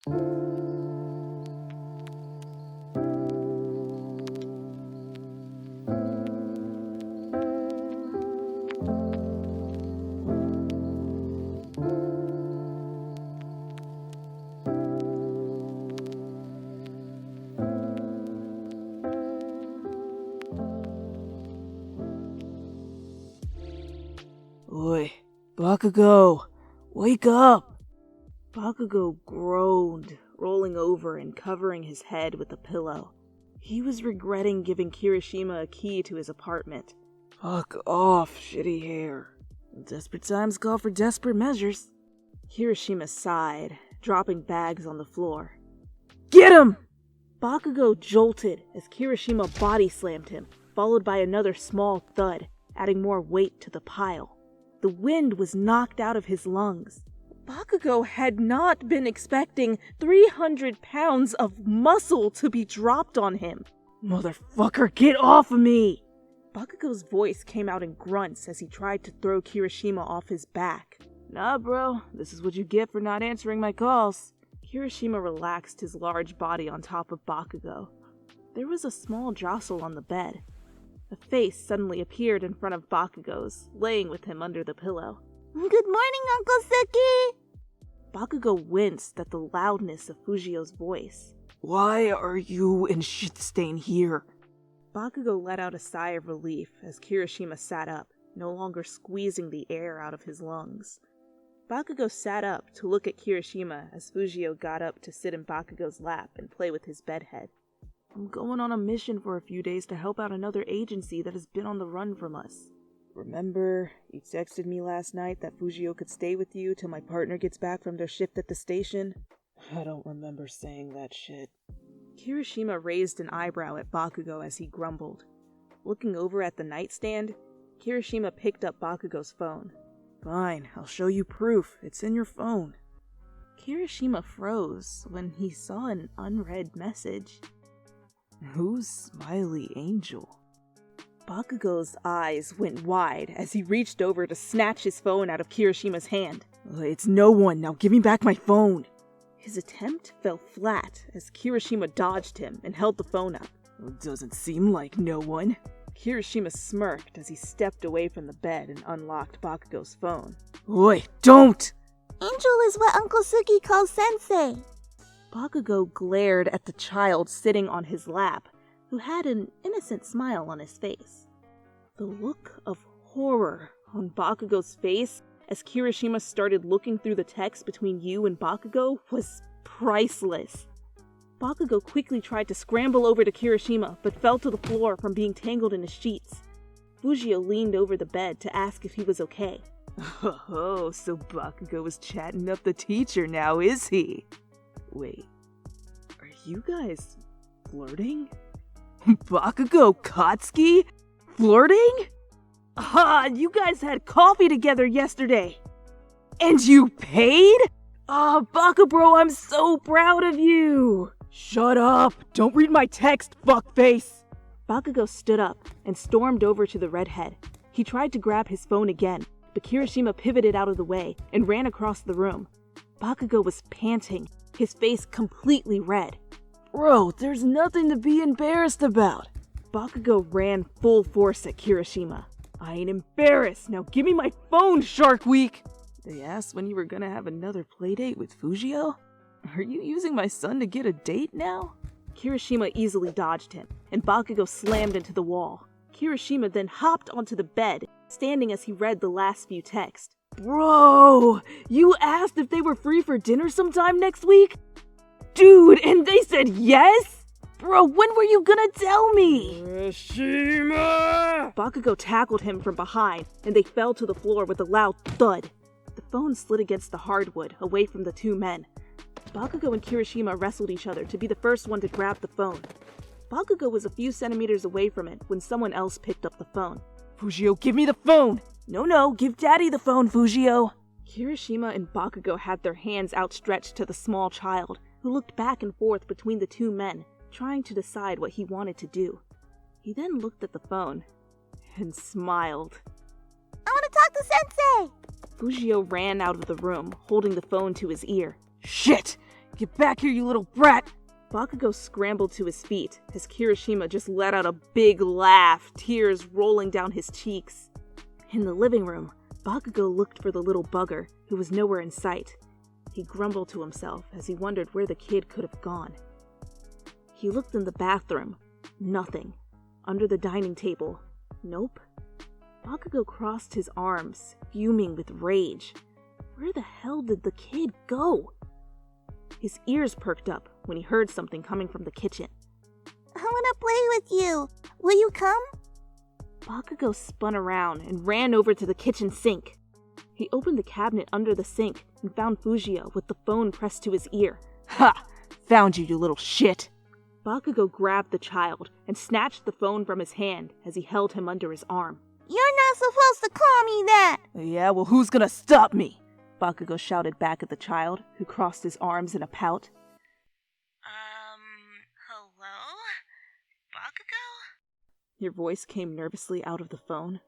Oi, Bakugo, wake up! Bakugo groaned, rolling over and covering his head with a pillow. He was regretting giving Kirishima a key to his apartment. Fuck off, shitty hair. Desperate times call for desperate measures. Kirishima sighed, dropping bags on the floor. Get him! Bakugo jolted as Kirishima body slammed him, followed by another small thud, adding more weight to the pile. The wind was knocked out of his lungs. Bakugo had not been expecting 300 pounds of muscle to be dropped on him. Motherfucker, get off of me! Bakugo's voice came out in grunts as he tried to throw Kirishima off his back. Nah, bro, this is what you get for not answering my calls. Kirishima relaxed his large body on top of Bakugo. There was a small jostle on the bed. A face suddenly appeared in front of Bakugo's, laying with him under the pillow. Good morning, Uncle Suki! Bakugo winced at the loudness of Fujio's voice. Why are you and Shitstain here? Bakugo let out a sigh of relief as Kirishima sat up, no longer squeezing the air out of his lungs. Bakugo sat up to look at Kirishima as Fujio got up to sit in Bakugo's lap and play with his bedhead. I'm going on a mission for a few days to help out another agency that has been on the run from us. Remember, you texted me last night that Fujio could stay with you till my partner gets back from their shift at the station? I don't remember saying that shit. Kirishima raised an eyebrow at Bakugo as he grumbled. Looking over at the nightstand, Kirishima picked up Bakugo's phone. Fine, I'll show you proof. It's in your phone. Kirishima froze when he saw an unread message. Who's Smiley Angel? Bakugo's eyes went wide as he reached over to snatch his phone out of Kirishima's hand. It's no one, now give me back my phone! His attempt fell flat as Kirishima dodged him and held the phone up. Doesn't seem like no one. Kirishima smirked as he stepped away from the bed and unlocked Bakugo's phone. Oi, don't! Angel is what Uncle Suki calls sensei. Bakugo glared at the child sitting on his lap, who had an innocent smile on his face. The look of horror on Bakugo's face as Kirishima started looking through the text between you and Bakugo was priceless. Bakugo quickly tried to scramble over to Kirishima, but fell to the floor from being tangled in his sheets. Fujio leaned over the bed to ask if he was okay. Oh, so Bakugo is chatting up the teacher now, is he? Wait, are you guys flirting? Bakugo Katsuki? Flirting? You guys had coffee together yesterday. And you paid? Bakubro, I'm so proud of you. Shut up! Don't read my text, fuckface! Bakugo stood up and stormed over to the redhead. He tried to grab his phone again, but Kirishima pivoted out of the way and ran across the room. Bakugo was panting, his face completely red. Bro, there's nothing to be embarrassed about. Bakugo ran full force at Kirishima. I ain't embarrassed. Now give me my phone, Shark Week! They asked when you were gonna have another playdate with Fujio? Are you using my son to get a date now? Kirishima easily dodged him, and Bakugo slammed into the wall. Kirishima then hopped onto the bed, standing as he read the last few texts. Bro, you asked if they were free for dinner sometime next week? Dude, and they said yes? Bro, when were you gonna tell me? Kirishima! Bakugo tackled him from behind, and they fell to the floor with a loud thud. The phone slid against the hardwood, away from the two men. Bakugo and Kirishima wrestled each other to be the first one to grab the phone. Bakugo was a few centimeters away from it when someone else picked up the phone. Fujio, give me the phone! No, give Daddy the phone, Fujio! Kirishima and Bakugo had their hands outstretched to the small child, who looked back and forth between the two men, trying to decide what he wanted to do. He then looked at the phone and smiled. I want to talk to Sensei! Fujio ran out of the room, holding the phone to his ear. Shit! Get back here, you little brat! Bakugo scrambled to his feet as Kirishima just let out a big laugh, tears rolling down his cheeks. In the living room, Bakugo looked for the little bugger, who was nowhere in sight. He grumbled to himself as he wondered where the kid could have gone. He looked in the bathroom. Nothing. Under the dining table. Nope. Bakugo crossed his arms, fuming with rage. Where the hell did the kid go? His ears perked up when he heard something coming from the kitchen. I want to play with you. Will you come? Bakugo spun around and ran over to the kitchen sink. He opened the cabinet under the sink and found Fujio with the phone pressed to his ear. Ha! Found you, you little shit! Bakugo grabbed the child and snatched the phone from his hand as he held him under his arm. You're not supposed to call me that! Yeah, well, who's gonna stop me? Bakugo shouted back at the child, who crossed his arms in a pout. Hello? Bakugo? Your voice came nervously out of the phone.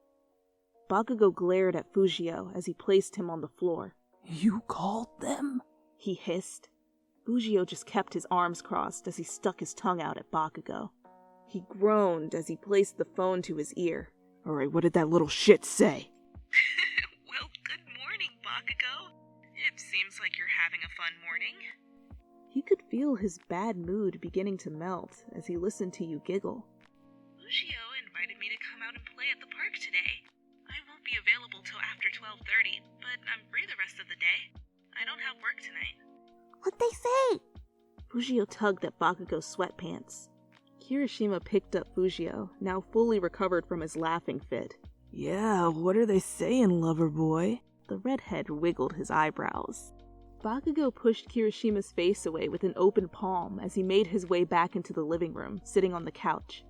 Bakugo glared at Fujio as he placed him on the floor. You called them? He hissed. Fujio just kept his arms crossed as he stuck his tongue out at Bakugo. He groaned as he placed the phone to his ear. Alright, what did that little shit say? Well, good morning, Bakugo. It seems like you're having a fun morning. He could feel his bad mood beginning to melt as he listened to you giggle. Lucio invited me to come out and play at the park today. I won't be available till after 12:30, but I'm free the rest of the day. I don't have work tonight. What'd they say? Fujio tugged at Bakugo's sweatpants. Kirishima picked up Fujio, now fully recovered from his laughing fit. Yeah, what are they saying, lover boy? The redhead wiggled his eyebrows. Bakugo pushed Kirishima's face away with an open palm as he made his way back into the living room, sitting on the couch.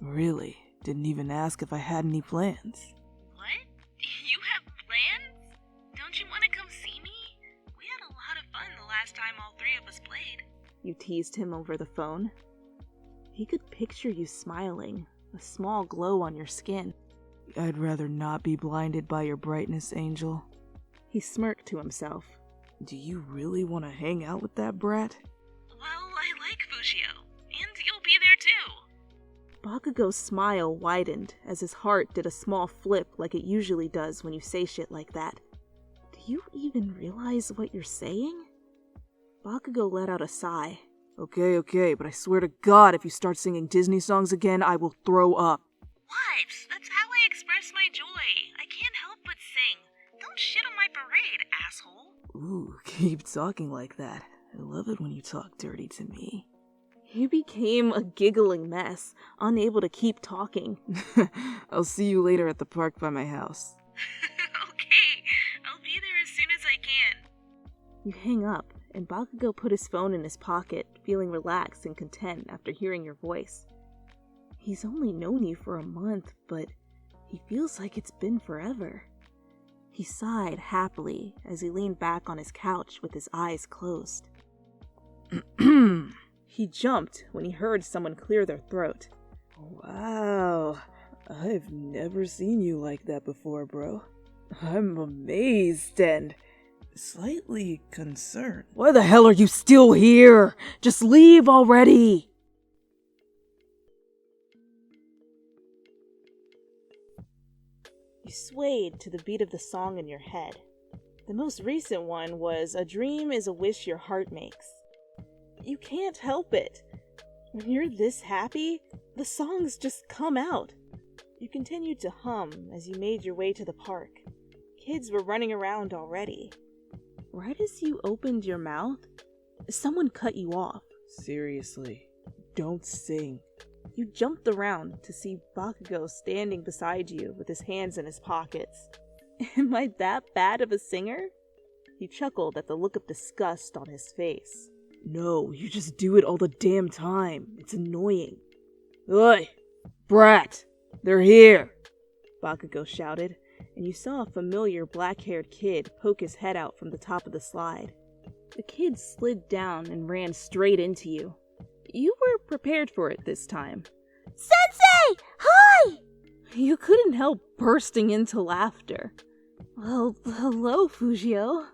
Really? Didn't even ask if I had any plans. What? You have plans? Don't you want to come see me? We had a lot of fun the last time all three of us played. You teased him over the phone. He could picture you smiling, a small glow on your skin. I'd rather not be blinded by your brightness, Angel. He smirked to himself. Do you really want to hang out with that brat? Well, I like Fujio, and you'll be there too. Bakugo's smile widened as his heart did a small flip like it usually does when you say shit like that. Do you even realize what you're saying? Bakugo let out a sigh. Okay, but I swear to God, if you start singing Disney songs again, I will throw up. What? That's how I express my joy. I can't help but sing. Don't shit on my parade, asshole. Ooh, keep talking like that. I love it when you talk dirty to me. He became a giggling mess, unable to keep talking. I'll see you later at the park by my house. Okay, I'll be there as soon as I can. You hang up, and Bakugo put his phone in his pocket, feeling relaxed and content after hearing your voice. He's only known you for a month, but he feels like it's been forever. He sighed happily as he leaned back on his couch with his eyes closed. He jumped when he heard someone clear their throat. Wow, I've never seen you like that before, bro. I'm amazed and slightly concerned. Why the hell are you still here? Just leave already! You swayed to the beat of the song in your head. The most recent one was "A dream is a wish your heart makes." You can't help it. When you're this happy, the songs just come out. You continued to hum as you made your way to the park. Kids were running around already. Right as you opened your mouth, someone cut you off. Seriously, don't sing. You jumped around to see Bakugo standing beside you with his hands in his pockets. Am I that bad of a singer? He chuckled at the look of disgust on his face. No, you just do it all the damn time. It's annoying. Oi! Brat! They're here! Bakugo shouted, and you saw a familiar black-haired kid poke his head out from the top of the slide. The kid slid down and ran straight into you. You were prepared for it this time. Sensei! Hi! You couldn't help bursting into laughter. Well, hello, Fujio.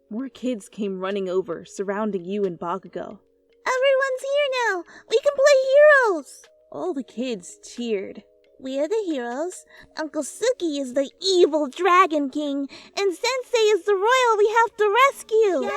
More kids came running over, surrounding you and Bakugo. Everyone's here now! We can play heroes! All the kids cheered. We are the heroes. Uncle Suki is the evil Dragon King, and Sensei is the royal we have to rescue!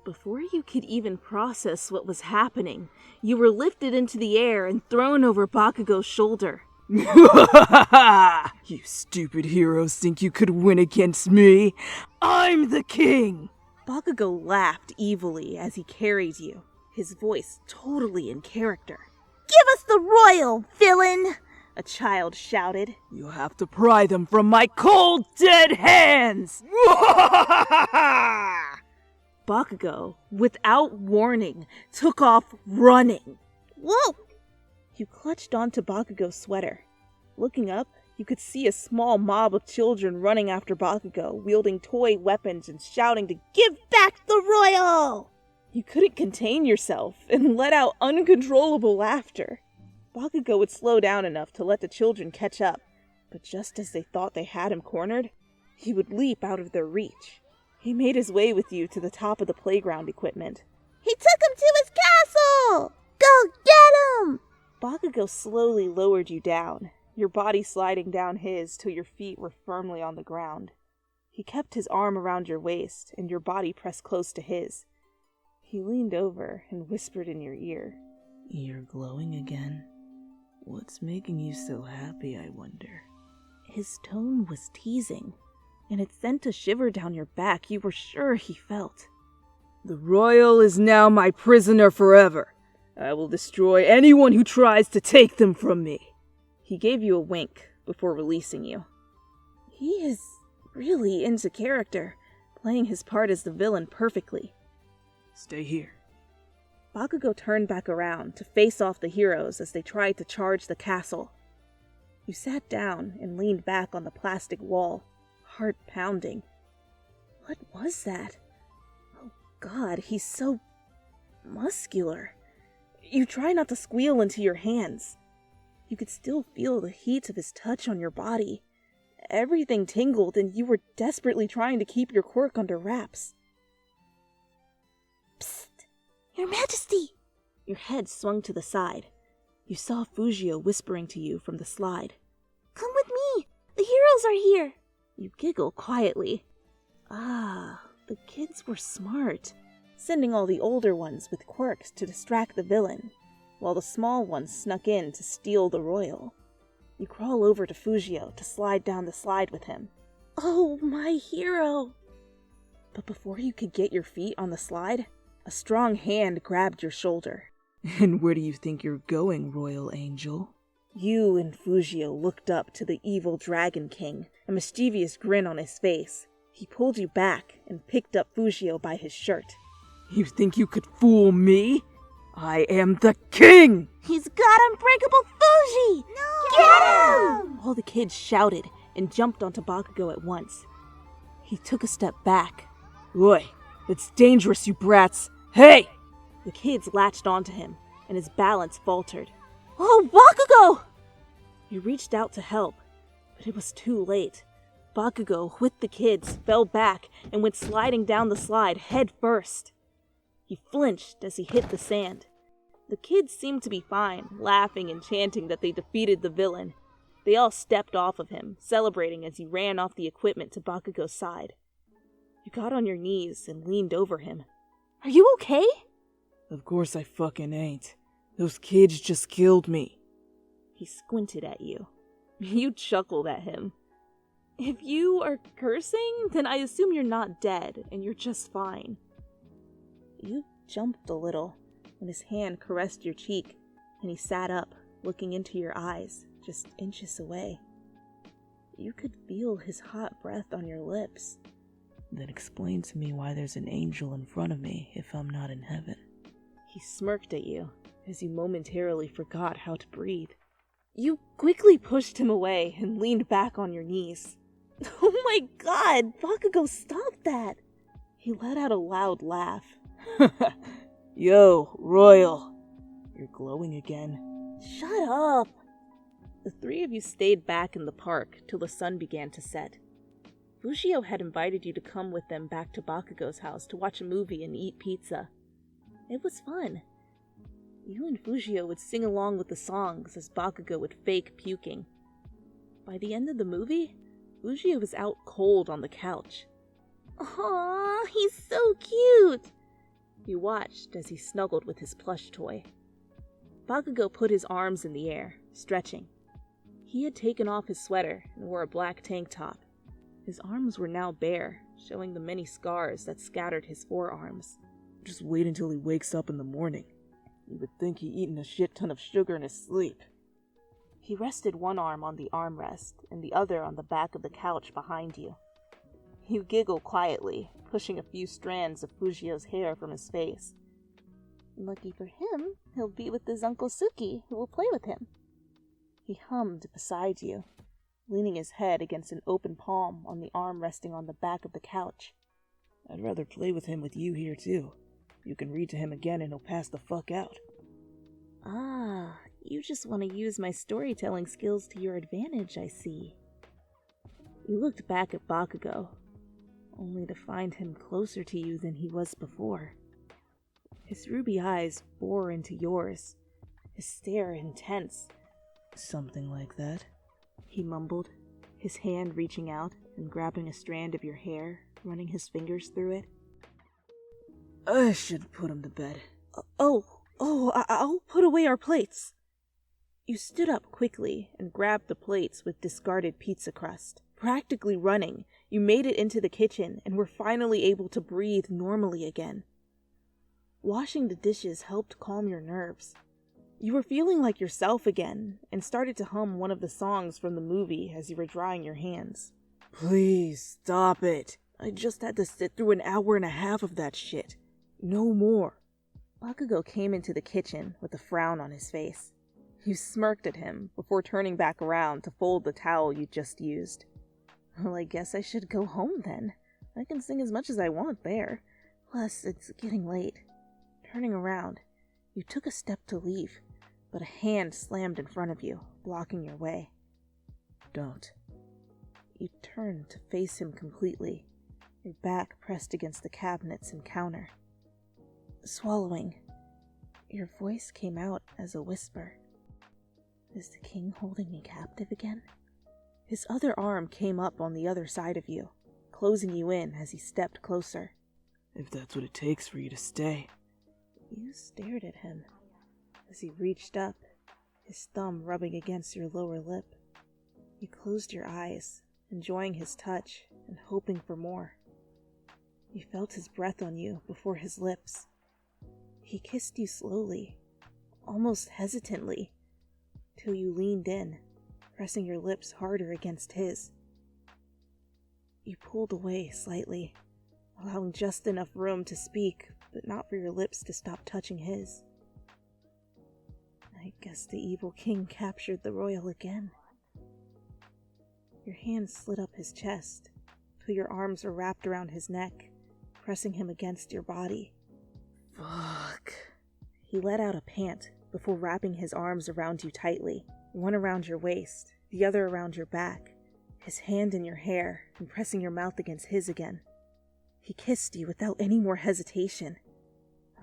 Before you could even process what was happening, you were lifted into the air and thrown over Bakugo's shoulder. You stupid heroes think you could win against me? I'm the king! Bakugo laughed evilly as he carried you, his voice totally in character. Give us the royal, villain! A child shouted. You'll have to pry them from my cold, dead hands! Bakugo, without warning, took off running. Whoa! You clutched onto Bakugo's sweater. Looking up, you could see a small mob of children running after Bakugo, wielding toy weapons and shouting to give back the royal! You couldn't contain yourself and let out uncontrollable laughter. Bakugo would slow down enough to let the children catch up, but just as they thought they had him cornered, he would leap out of their reach. He made his way with you to the top of the playground equipment. He took him to his castle! Go get him! Bakugo slowly lowered you down, your body sliding down his till your feet were firmly on the ground. He kept his arm around your waist and your body pressed close to his. He leaned over and whispered in your ear. You're glowing again. What's making you so happy, I wonder? His tone was teasing, and it sent a shiver down your back you were sure he felt. The royal is now my prisoner forever. I will destroy anyone who tries to take them from me. He gave you a wink before releasing you. He is really into character, playing his part as the villain perfectly. Stay here. Bakugo turned back around to face off the heroes as they tried to charge the castle. You sat down and leaned back on the plastic wall, heart pounding. What was that? Oh God, he's so muscular. You try not to squeal into your hands. You could still feel the heat of his touch on your body. Everything tingled and you were desperately trying to keep your quirk under wraps. Psst! Your Majesty! Your head swung to the side. You saw Fujio whispering to you from the slide. Come with me! The heroes are here! You giggle quietly. Ah, the kids were smart, sending all the older ones with quirks to distract the villain, while the small ones snuck in to steal the royal. You crawl over to Fujio to slide down the slide with him. Oh, my hero! But before you could get your feet on the slide, a strong hand grabbed your shoulder. And where do you think you're going, Royal Angel? You and Fujio looked up to the evil Dragon King, a mischievous grin on his face. He pulled you back and picked up Fujio by his shirt. You think you could fool me? I am the king! He's got Unbreakable Fuji! No! Get him! All the kids shouted and jumped onto Bakugo at once. He took a step back. Oi, it's dangerous, you brats! Hey! The kids latched onto him, and his balance faltered. Oh, Bakugo! You reached out to help, but it was too late. Bakugo, with the kids, fell back and went sliding down the slide head first. He flinched as he hit the sand. The kids seemed to be fine, laughing and chanting that they defeated the villain. They all stepped off of him, celebrating as he ran off the equipment to Bakugo's side. You got on your knees and leaned over him. Are you okay? Of course I fucking ain't. Those kids just killed me. He squinted at you. You chuckled at him. If you are cursing, then I assume you're not dead and you're just fine. You jumped a little when his hand caressed your cheek, and he sat up, looking into your eyes, just inches away. You could feel his hot breath on your lips. Then explain to me why there's an angel in front of me if I'm not in heaven. He smirked at you as you momentarily forgot how to breathe. You quickly pushed him away and leaned back on your knees. Oh my God, Bakugo, stop that! He let out a loud laugh. Yo, Royal. You're glowing again. Shut up! The three of you stayed back in the park till the sun began to set. Fujio had invited you to come with them back to Bakugo's house to watch a movie and eat pizza. It was fun. You and Fujio would sing along with the songs as Bakugo would fake puking. By the end of the movie, Fujio was out cold on the couch. Aww, he's so cute! You watched as he snuggled with his plush toy. Bakugo put his arms in the air, stretching. He had taken off his sweater and wore a black tank top. His arms were now bare, showing the many scars that scattered his forearms. Just wait until he wakes up in the morning. You would think he'd eaten a shit ton of sugar in his sleep. He rested one arm on the armrest and the other on the back of the couch behind you. You giggled quietly, pushing a few strands of Fujio's hair from his face. Lucky for him, he'll be with his Uncle Suki, who will play with him. He hummed beside you, leaning his head against an open palm on the arm resting on the back of the couch. I'd rather play with him with you here too. You can read to him again and he'll pass the fuck out. Ah, you just want to use my storytelling skills to your advantage, I see. You looked back at Bakugo, only to find him closer to you than he was before. His ruby eyes bore into yours, his stare intense. Something like that, he mumbled, his hand reaching out and grabbing a strand of your hair, running his fingers through it. I should put him to bed. I'll put away our plates. You stood up quickly and grabbed the plates with discarded pizza crust. Practically running, you made it into the kitchen and were finally able to breathe normally again. Washing the dishes helped calm your nerves. You were feeling like yourself again and started to hum one of the songs from the movie as you were drying your hands. Please, stop it. I just had to sit through an hour and a half of that shit. No more. Bakugo came into the kitchen with a frown on his face. You smirked at him before turning back around to fold the towel you'd just used. Well, I guess I should go home then. I can sing as much as I want there. Plus, it's getting late. Turning around, you took a step to leave, but a hand slammed in front of you, blocking your way. Don't. You turned to face him completely, your back pressed against the cabinets and counter. Swallowing, your voice came out as a whisper. Is the king holding me captive again? His other arm came up on the other side of you, closing you in as he stepped closer. If that's what it takes for you to stay. You stared at him as he reached up, his thumb rubbing against your lower lip. You closed your eyes, enjoying his touch and hoping for more. You felt his breath on you before his lips. He kissed you slowly, almost hesitantly, till you leaned in, pressing your lips harder against his. You pulled away slightly, allowing just enough room to speak, but not for your lips to stop touching his. I guess the evil king captured the royal again. Your hand slid up his chest, till your arms were wrapped around his neck, pressing him against your body. Fuck. He let out a pant before wrapping his arms around you tightly, one around your waist, the other around your back, his hand in your hair and pressing your mouth against his again. He kissed you without any more hesitation,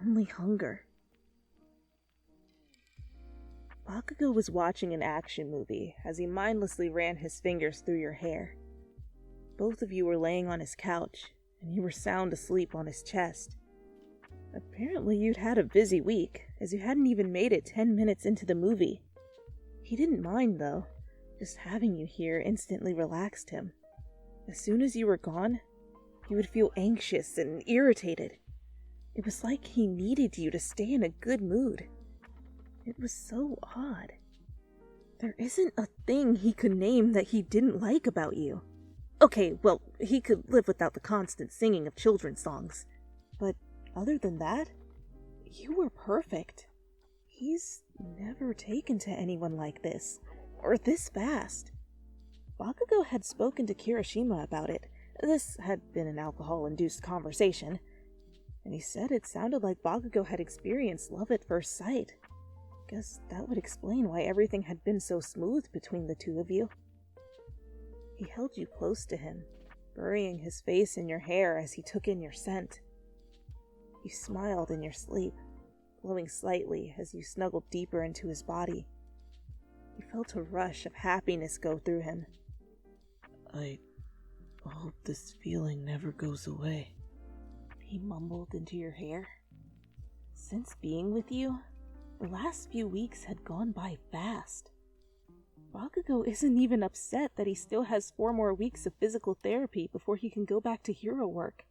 only hunger. Bakugo was watching an action movie as he mindlessly ran his fingers through your hair. Both of you were laying on his couch, and you were sound asleep on his chest. Apparently you'd had a busy week, as you hadn't even made it 10 minutes into the movie. He didn't mind, though. Just having you here instantly relaxed him. As soon as you were gone, he would feel anxious and irritated. It was like he needed you to stay in a good mood. It was so odd. There isn't a thing he could name that he didn't like about you. Okay, well, he could live without the constant singing of children's songs. But other than that, you were perfect. He's never taken to anyone like this, or this fast. Bakugo had spoken to Kirishima about it. This had been an alcohol-induced conversation, and he said it sounded like Bakugo had experienced love at first sight. Guess that would explain why everything had been so smooth between the two of you. He held you close to him, burying his face in your hair as he took in your scent. You smiled in your sleep, glowing slightly as you snuggled deeper into his body. You felt a rush of happiness go through him. I hope this feeling never goes away, he mumbled into your hair. Since being with you, the last few weeks had gone by fast. Bakugo isn't even upset that he still has 4 more weeks of physical therapy before he can go back to hero work.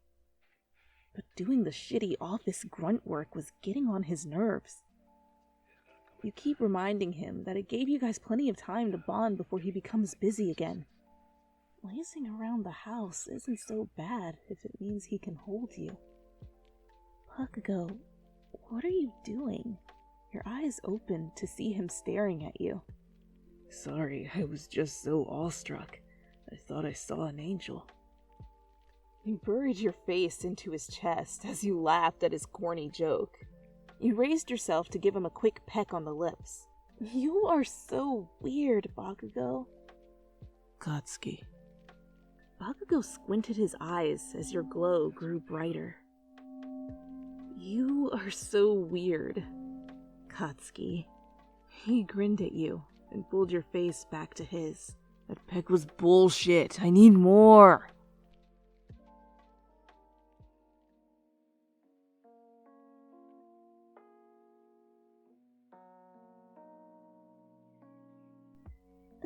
But doing the shitty office grunt work was getting on his nerves. You keep reminding him that it gave you guys plenty of time to bond before he becomes busy again. Lazing around the house isn't so bad if it means he can hold you. Bakugo, what are you doing? Your eyes opened to see him staring at you. Sorry, I was just so awestruck. I thought I saw an angel. You buried your face into his chest as you laughed at his corny joke. You raised yourself to give him a quick peck on the lips. You are so weird, Bakugo. Katsuki. Bakugo squinted his eyes as your glow grew brighter. You are so weird, Katsuki. He grinned at you and pulled your face back to his. That peck was bullshit. I need more.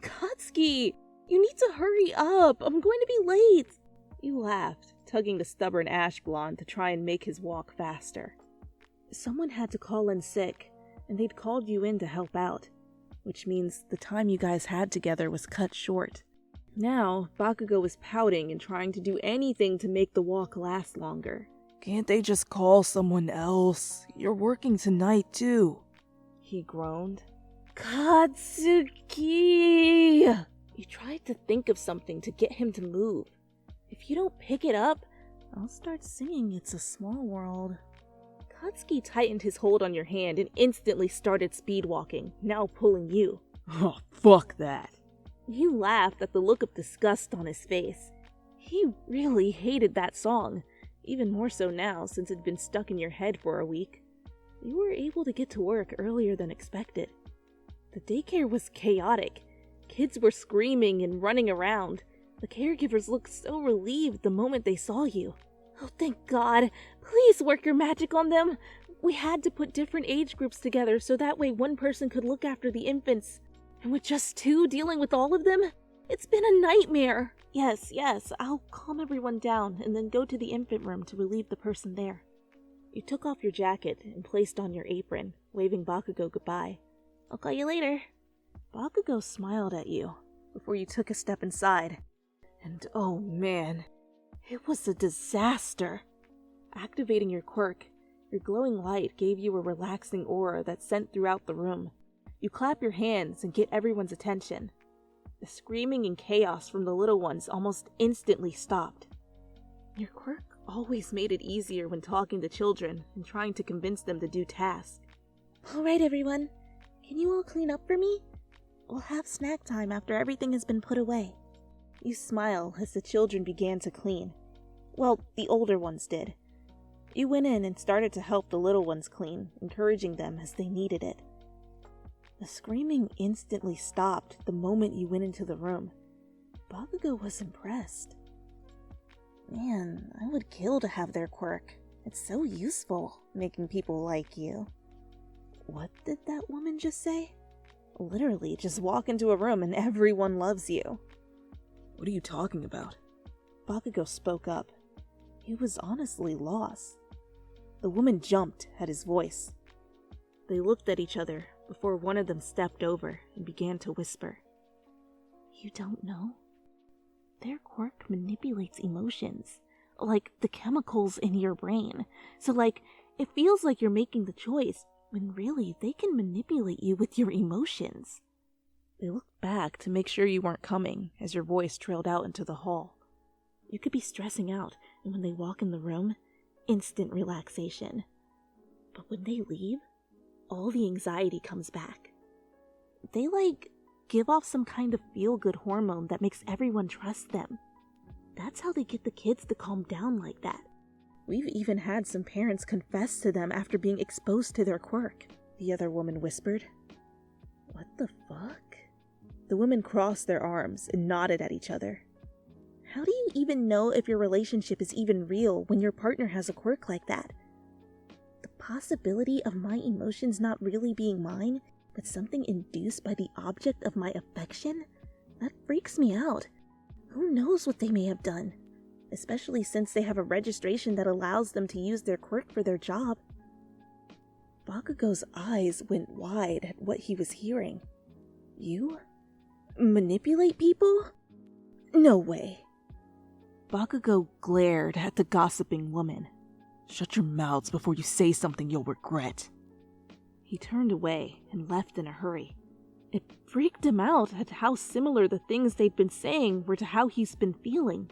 Katsuki, you need to hurry up. I'm going to be late. You laughed, tugging the stubborn ash blonde to try and make his walk faster. Someone had to call in sick, and they'd called you in to help out, which means the time you guys had together was cut short. Now, Bakugo was pouting and trying to do anything to make the walk last longer. Can't they just call someone else? You're working tonight, too. He groaned. Katsuki! You tried to think of something to get him to move. If you don't pick it up, I'll start singing It's a Small World. Katsuki tightened his hold on your hand and instantly started speed walking, now pulling you. Oh, fuck that. You laughed at the look of disgust on his face. He really hated that song, even more so now since it'd been stuck in your head for a week. You were able to get to work earlier than expected. The daycare was chaotic. Kids were screaming and running around. The caregivers looked so relieved the moment they saw you. Oh, thank God. Please work your magic on them. We had to put different age groups together so that way one person could look after the infants. And with just 2 dealing with all of them, it's been a nightmare. Yes, I'll calm everyone down and then go to the infant room to relieve the person there. You took off your jacket and placed on your apron, waving Bakugo goodbye. I'll call you later. Bakugo smiled at you before you took a step inside. And oh man, it was a disaster. Activating your quirk, your glowing light gave you a relaxing aura that sent throughout the room. You clap your hands and get everyone's attention. The screaming and chaos from the little ones almost instantly stopped. Your quirk always made it easier when talking to children and trying to convince them to do tasks. Alright, everyone. Can you all clean up for me? We'll have snack time after everything has been put away. You smile as the children began to clean. Well, the older ones did. You went in and started to help the little ones clean, encouraging them as they needed it. The screaming instantly stopped the moment you went into the room. Bakugo was impressed. Man, I would kill to have their quirk. It's so useful, making people like you. What did that woman just say? Literally, just walk into a room and everyone loves you. What are you talking about? Bakugo spoke up. He was honestly lost. The woman jumped at his voice. They looked at each other before one of them stepped over and began to whisper. You don't know? Their quirk manipulates emotions, like the chemicals in your brain. So it feels like you're making the choice, when really they can manipulate you with your emotions. They looked back to make sure you weren't coming as your voice trailed out into the hall. You could be stressing out, and when they walk in the room, instant relaxation. But when they leave, all the anxiety comes back. They, give off some kind of feel-good hormone that makes everyone trust them. That's how they get the kids to calm down like that. We've even had some parents confess to them after being exposed to their quirk, the other woman whispered. What the fuck? The women crossed their arms and nodded at each other. How do you even know if your relationship is even real when your partner has a quirk like that? The possibility of my emotions not really being mine, but something induced by the object of my affection? That freaks me out. Who knows what they may have done? Especially since they have a registration that allows them to use their quirk for their job. Bakugo's eyes went wide at what he was hearing. You? Manipulate people? No way. Bakugo glared at the gossiping woman. Shut your mouths before you say something you'll regret. He turned away and left in a hurry. It freaked him out at how similar the things they'd been saying were to how he's been feeling.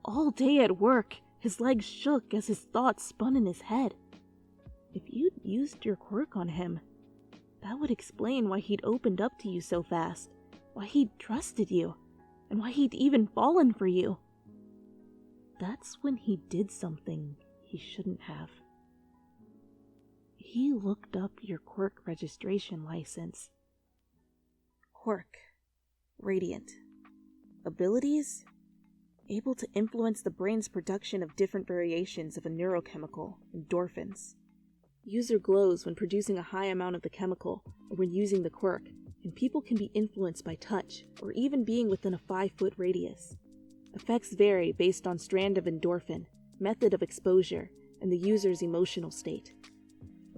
All day at work, his legs shook as his thoughts spun in his head. If you'd used your quirk on him, that would explain why he'd opened up to you so fast, why he'd trusted you, and why he'd even fallen for you. That's when he did something he shouldn't have. He looked up your quirk registration license. Quirk. Radiant. Abilities? Able to influence the brain's production of different variations of a neurochemical, endorphins. User glows when producing a high amount of the chemical, or when using the quirk, and people can be influenced by touch, or even being within a 5-foot radius. Effects vary based on strand of endorphin, method of exposure, and the user's emotional state.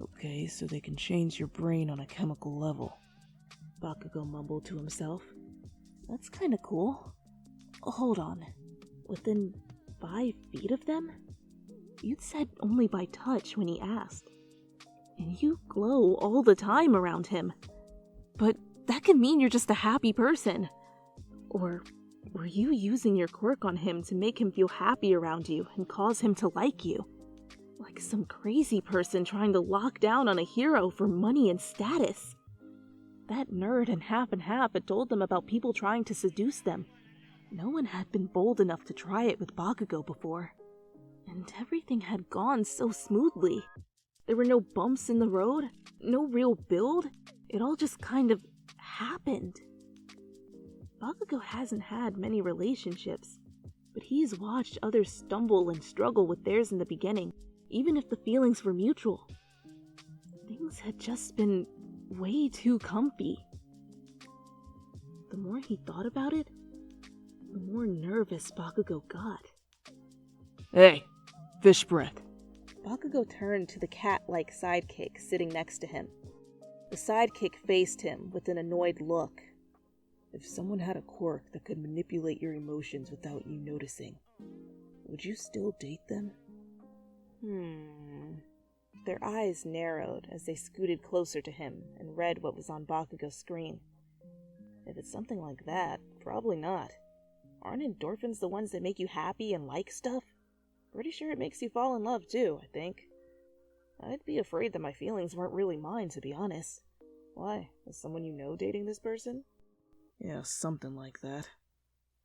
Okay, so they can change your brain on a chemical level. Bakugo mumbled to himself. That's kinda cool. Hold on. Within 5 feet of them? You'd said only by touch when he asked. And you glow all the time around him. But that can mean you're just a happy person. Or were you using your quirk on him to make him feel happy around you and cause him to like you? Like some crazy person trying to lock down on a hero for money and status. That nerd in Half and Half had told them about people trying to seduce them. No one had been bold enough to try it with Bakugo before. And everything had gone so smoothly. There were no bumps in the road, no real build. It all just kind of happened. Bakugo hasn't had many relationships, but he's watched others stumble and struggle with theirs in the beginning, even if the feelings were mutual. Things had just been way too comfy. The more he thought about it, the more nervous Bakugo got. Hey, fish breath. Bakugo turned to the cat-like sidekick sitting next to him. The sidekick faced him with an annoyed look. If someone had a quirk that could manipulate your emotions without you noticing, would you still date them? Their eyes narrowed as they scooted closer to him and read what was on Bakugo's screen. If it's something like that, probably not. Aren't endorphins the ones that make you happy and like stuff? Pretty sure it makes you fall in love too, I think. I'd be afraid that my feelings weren't really mine, to be honest. Why? Is someone you know dating this person? Yeah, something like that.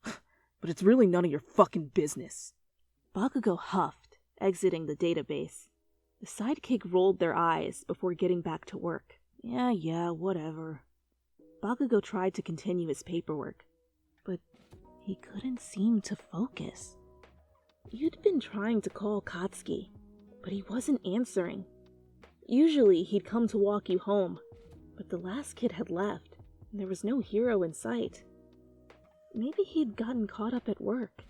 But it's really none of your fucking business. Bakugo huffed, exiting the database. The sidekick rolled their eyes before getting back to work. Yeah, whatever. Bakugo tried to continue his paperwork, but he couldn't seem to focus. You'd been trying to call Katsuki, but he wasn't answering. Usually he'd come to walk you home, but the last kid had left, and there was no hero in sight. Maybe he'd gotten caught up at work.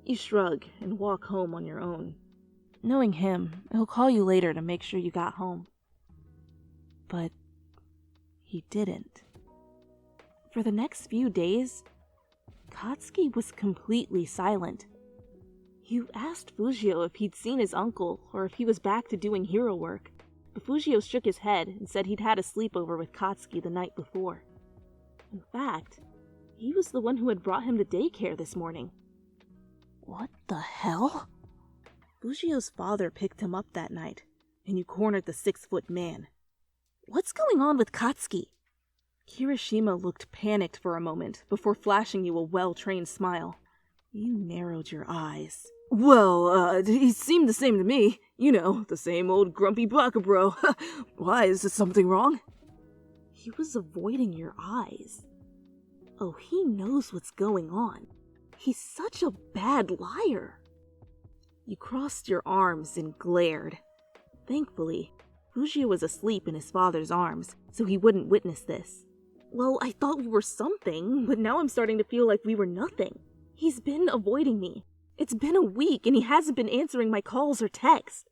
You shrug and walk home on your own. Knowing him, he'll call you later to make sure you got home. But he didn't. For the next few days, Katsuki was completely silent. You asked Fujio if he'd seen his uncle or if he was back to doing hero work, but Fujio shook his head and said he'd had a sleepover with Katsuki the night before. In fact, he was the one who had brought him to daycare this morning. What the hell? Fujio's father picked him up that night, and you cornered the 6-foot man. What's going on with Katsuki? Kirishima looked panicked for a moment before flashing you a well-trained smile. You narrowed your eyes. Well, he seemed the same to me. You know, the same old grumpy Bakugo. Why, is there something wrong? He was avoiding your eyes. Oh, he knows what's going on. He's such a bad liar. You crossed your arms and glared. Thankfully, Fujio was asleep in his father's arms, so he wouldn't witness this. Well, I thought we were something, but now I'm starting to feel like we were nothing. He's been avoiding me. It's been a week, and he hasn't been answering my calls or texts.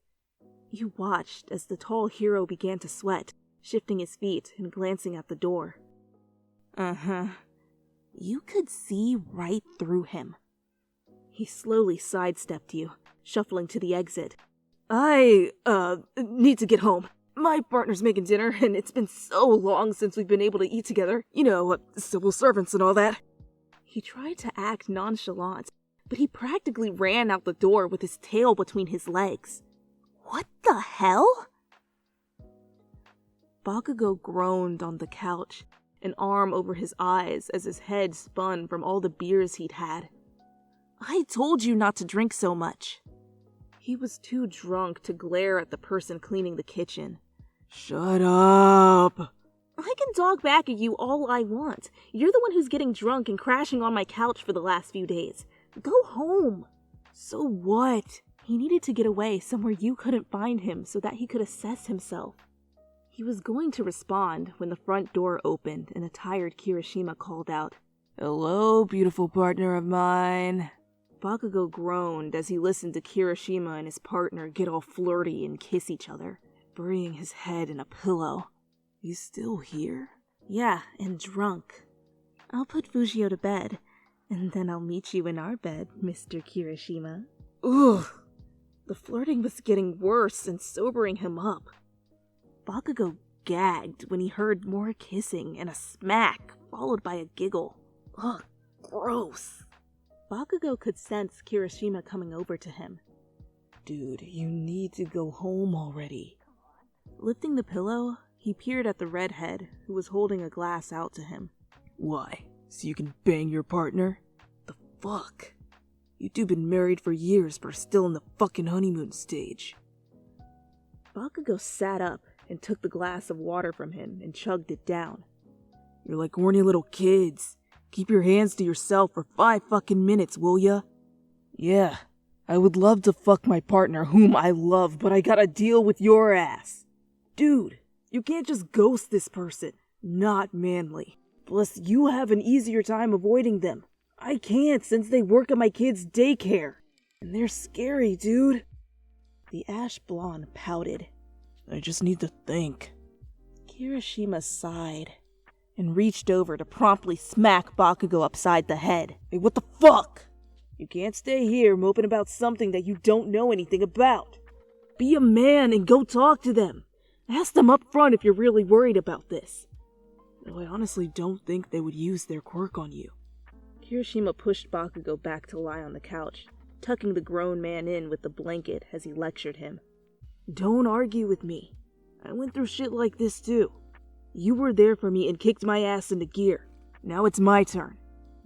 You watched as the tall hero began to sweat, shifting his feet and glancing at the door. You could see right through him. He slowly sidestepped you, shuffling to the exit. I need to get home. My partner's making dinner, and it's been so long since we've been able to eat together. You know, civil servants and all that. He tried to act nonchalant, but he practically ran out the door with his tail between his legs. What the hell? Bakugo groaned on the couch, an arm over his eyes as his head spun from all the beers he'd had. I told you not to drink so much. He was too drunk to glare at the person cleaning the kitchen. Shut up! I can talk back at you all I want. You're the one who's getting drunk and crashing on my couch for the last few days. Go home. So what? He needed to get away somewhere you couldn't find him so that he could assess himself. He was going to respond when the front door opened and a tired Kirishima called out, Hello, beautiful partner of mine. Bakugo groaned as he listened to Kirishima and his partner get all flirty and kiss each other, burying his head in a pillow. You still here? Yeah, and drunk. I'll put Fujio to bed, and then I'll meet you in our bed, Mr. Kirishima. Ugh! The flirting was getting worse and sobering him up. Bakugo gagged when he heard more kissing and a smack, followed by a giggle. Ugh, gross. Bakugo could sense Kirishima coming over to him. Dude, you need to go home already. Lifting the pillow, he peered at the redhead, who was holding a glass out to him. Why? So you can bang your partner? The fuck? You two been married for years but are still in the fucking honeymoon stage. Bakugo sat up and took the glass of water from him and chugged it down. You're like horny little kids. Keep your hands to yourself for 5 fucking minutes, will ya? Yeah, I would love to fuck my partner whom I love, but I gotta deal with your ass. Dude, you can't just ghost this person. Not manly. Plus, you have an easier time avoiding them. I can't since they work at my kid's daycare. And they're scary, dude. The ash blonde pouted. I just need to think. Kirishima sighed and reached over to promptly smack Bakugo upside the head. Hey, what the fuck? You can't stay here moping about something that you don't know anything about. Be a man and go talk to them. Ask them up front if you're really worried about this. Though I honestly don't think they would use their quirk on you. Kirishima pushed Bakugo back to lie on the couch, tucking the grown man in with the blanket as he lectured him. Don't argue with me. I went through shit like this too. You were there for me and kicked my ass into gear. Now it's my turn.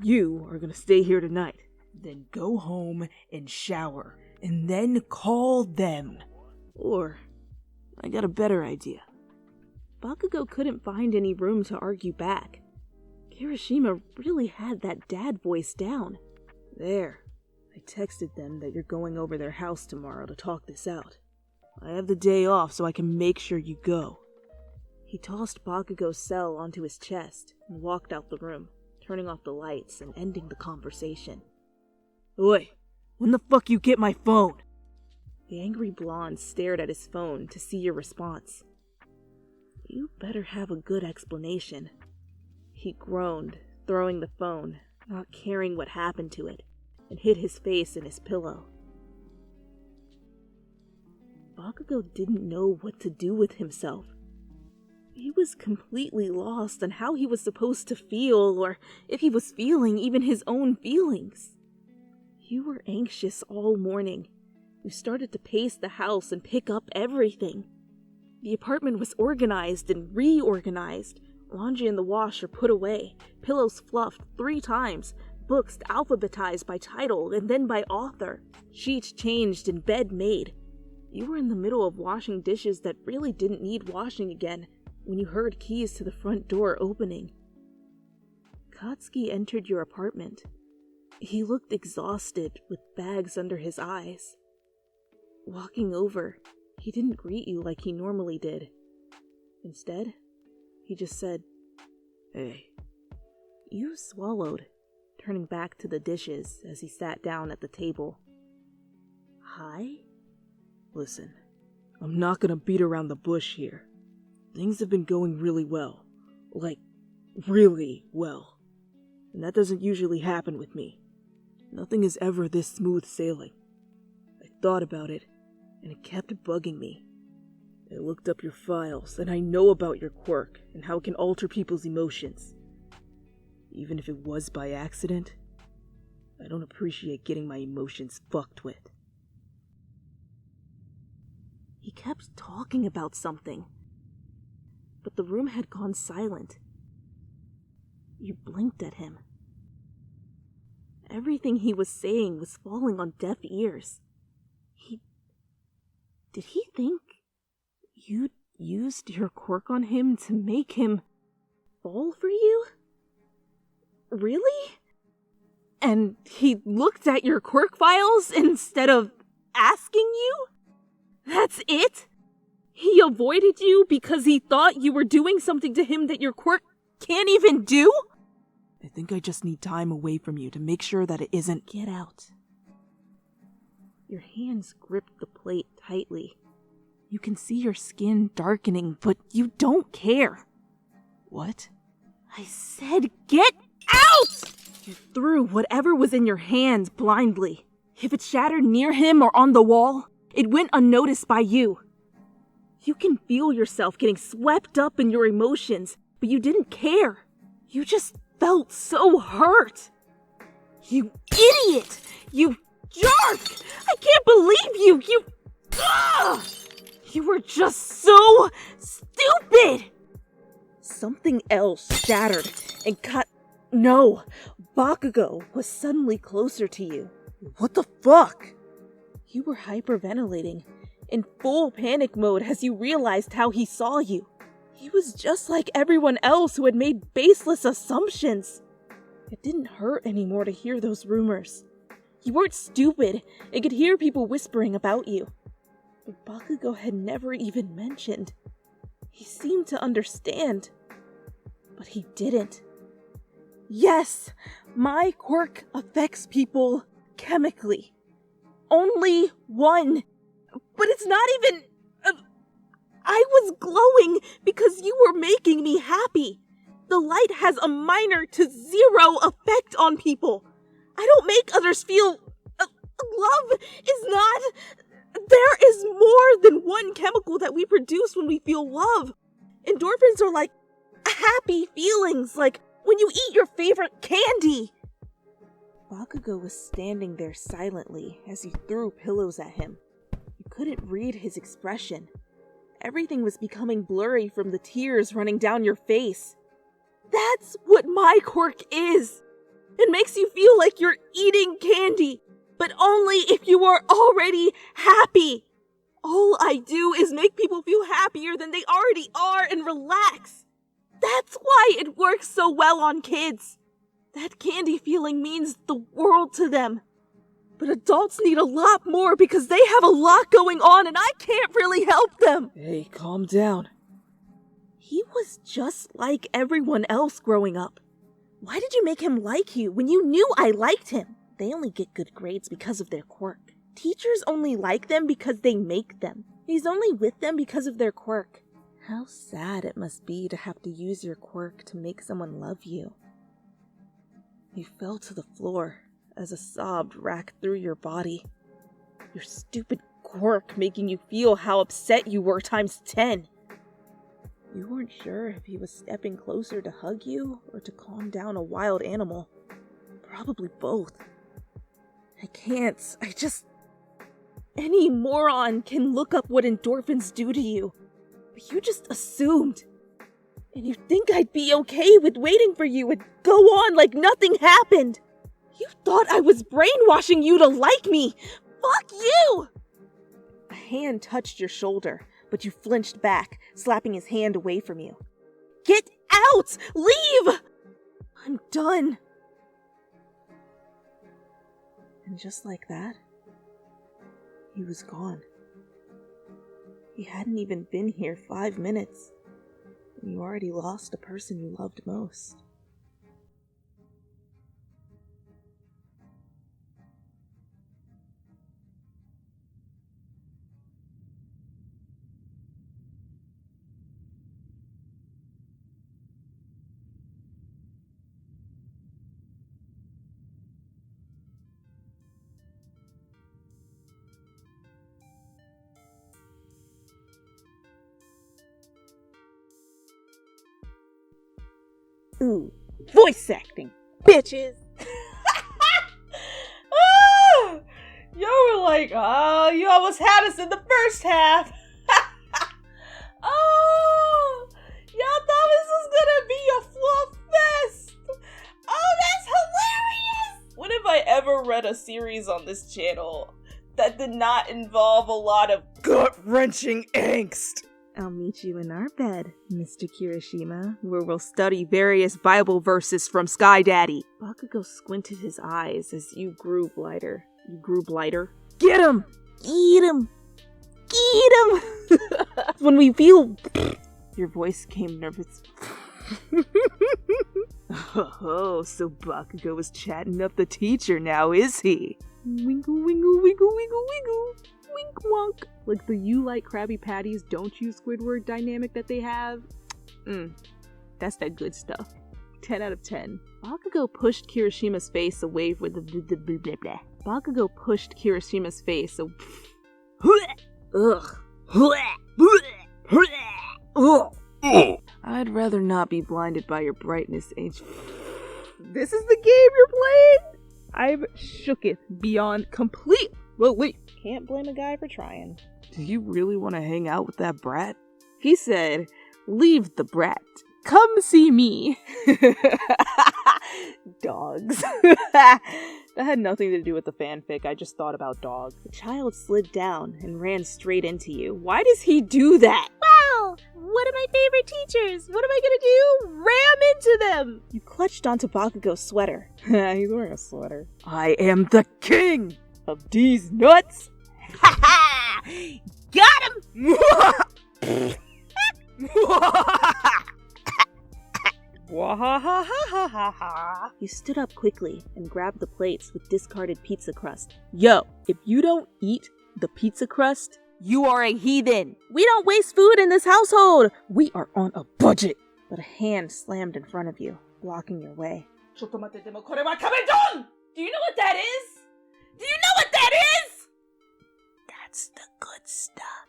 You are gonna stay here tonight. Then go home and shower, and then call them. Or, I got a better idea. Bakugo couldn't find any room to argue back. Kirishima really had that dad voice down. There. I texted them that you're going over their house tomorrow to talk this out. I have the day off so I can make sure you go. He tossed Bakugo's cell onto his chest and walked out the room, turning off the lights and ending the conversation. Oi, when the fuck you get my phone? The angry blonde stared at his phone to see your response. You better have a good explanation. He groaned, throwing the phone, not caring what happened to it, and hid his face in his pillow. Bakugo didn't know what to do with himself. He was completely lost on how he was supposed to feel, or if he was feeling even his own feelings. You were anxious all morning. You started to pace the house and pick up everything. The apartment was organized and reorganized. Laundry in the wash are put away, pillows fluffed 3 times, books alphabetized by title and then by author, sheets changed and bed made. You were in the middle of washing dishes that really didn't need washing again when you heard keys to the front door opening. Katsuki entered your apartment. He looked exhausted, with bags under his eyes. Walking over, he didn't greet you like he normally did. Instead, he just said, "Hey." You swallowed, turning back to the dishes as he sat down at the table. "Hi?" Listen, I'm not gonna beat around the bush here. Things have been going really well. Like, really well. And that doesn't usually happen with me. Nothing is ever this smooth sailing. I thought about it, and it kept bugging me. I looked up your files, and I know about your quirk and how it can alter people's emotions. Even if it was by accident, I don't appreciate getting my emotions fucked with. He kept talking about something, but the room had gone silent. You blinked at him. Everything he was saying was falling on deaf ears. Did he think you'd used your quirk on him to make him fall for you? Really? And he looked at your quirk files instead of asking you? That's it? He avoided you because he thought you were doing something to him that your quirk can't even do? I think I just need time away from you to make sure that it isn't... Get out. Your hands gripped the plate tightly. You can see your skin darkening, but you don't care. What? I said get out! You threw whatever was in your hands blindly. If it shattered near him or on the wall, it went unnoticed by you. You can feel yourself getting swept up in your emotions, but you didn't care. You just felt so hurt. You idiot! You jerk! I can't believe you! Ugh! You were just so stupid! Something else shattered and cut. No, Bakugo was suddenly closer to you. What the fuck? You were hyperventilating, in full panic mode as you realized how he saw you. He was just like everyone else who had made baseless assumptions. It didn't hurt anymore to hear those rumors. You weren't stupid and could hear people whispering about you. But Bakugo had never even mentioned. He seemed to understand, but he didn't. Yes, my quirk affects people chemically. Only one. But it's not even... I was glowing because you were making me happy. The light has a minor to zero effect on people. I don't make others feel... love is not... There is more than one chemical that we produce when we feel love. Endorphins are like happy feelings, like when you eat your favorite candy. Bakugo was standing there silently as you threw pillows at him. You couldn't read his expression. Everything was becoming blurry from the tears running down your face. That's what my quirk is. It makes you feel like you're eating candy, but only if you are already happy. All I do is make people feel happier than they already are and relax. That's why it works so well on kids. That candy feeling means the world to them. But adults need a lot more because they have a lot going on and I can't really help them. Hey, calm down. He was just like everyone else growing up. Why did you make him like you when you knew I liked him? They only get good grades because of their quirk. Teachers only like them because they make them. He's only with them because of their quirk. How sad it must be to have to use your quirk to make someone love you. You fell to the floor as a sob racked through your body. Your stupid quirk making you feel how upset you were times 10. You weren't sure if he was stepping closer to hug you or to calm down a wild animal. Probably both. I can't. Any moron can look up what endorphins do to you. But you just assumed. And you think I'd be okay with waiting for you and go on like nothing happened. You thought I was brainwashing you to like me. Fuck you! A hand touched your shoulder, but you flinched back, slapping his hand away from you. Get out! Leave! I'm done. And just like that, he was gone. He hadn't even been here 5 minutes, and you already lost the person you loved most. Ooh, voice acting, bitches! Ah! Y'all were like, oh, you almost had us in the first half. Oh, y'all thought this was gonna be a fluff fest. Oh, that's hilarious! When have I ever read a series on this channel that did not involve a lot of gut-wrenching angst? I'll meet you in our bed, Mr. Kirishima, where we'll study various Bible verses from Sky Daddy. Bakugo squinted his eyes as you grew blighter. Get him! Eat him! Eat him! When we feel... Your voice came nervous. Oh, so Bakugo is chatting up the teacher now, is he? Winkle, winkle, winkle, winkle, winkle. Wink wonk. Like the you like Krabby Patties, don't you Squidward dynamic that they have. That's that good stuff. 10 out of 10. Bakugo pushed Kirishima's face away with the blah, blah, blah, blah. Bakugo pushed Kirishima's face so I'd rather not be blinded by your brightness, H. This is the game you're playing? I've shooketh beyond complete relief. Can't blame a guy for trying. Do you really want to hang out with that brat? He said, leave the brat. Come see me. Dogs. That had nothing to do with the fanfic. I just thought about dogs. The child slid down and ran straight into you. Why does he do that? Wow! One of my favorite teachers! What am I gonna do? Ram into them! You clutched onto Bakugo's sweater. He's wearing a sweater. I am the king of these nuts. Ha ha! Got him! You stood up quickly and grabbed the plates with discarded pizza crust. Yo, if you don't eat the pizza crust, you are a heathen. We don't waste food in this household. We are on a budget. But a hand slammed in front of you, blocking your way. Do you know what that is? Do you know what that is? That's the good stuff.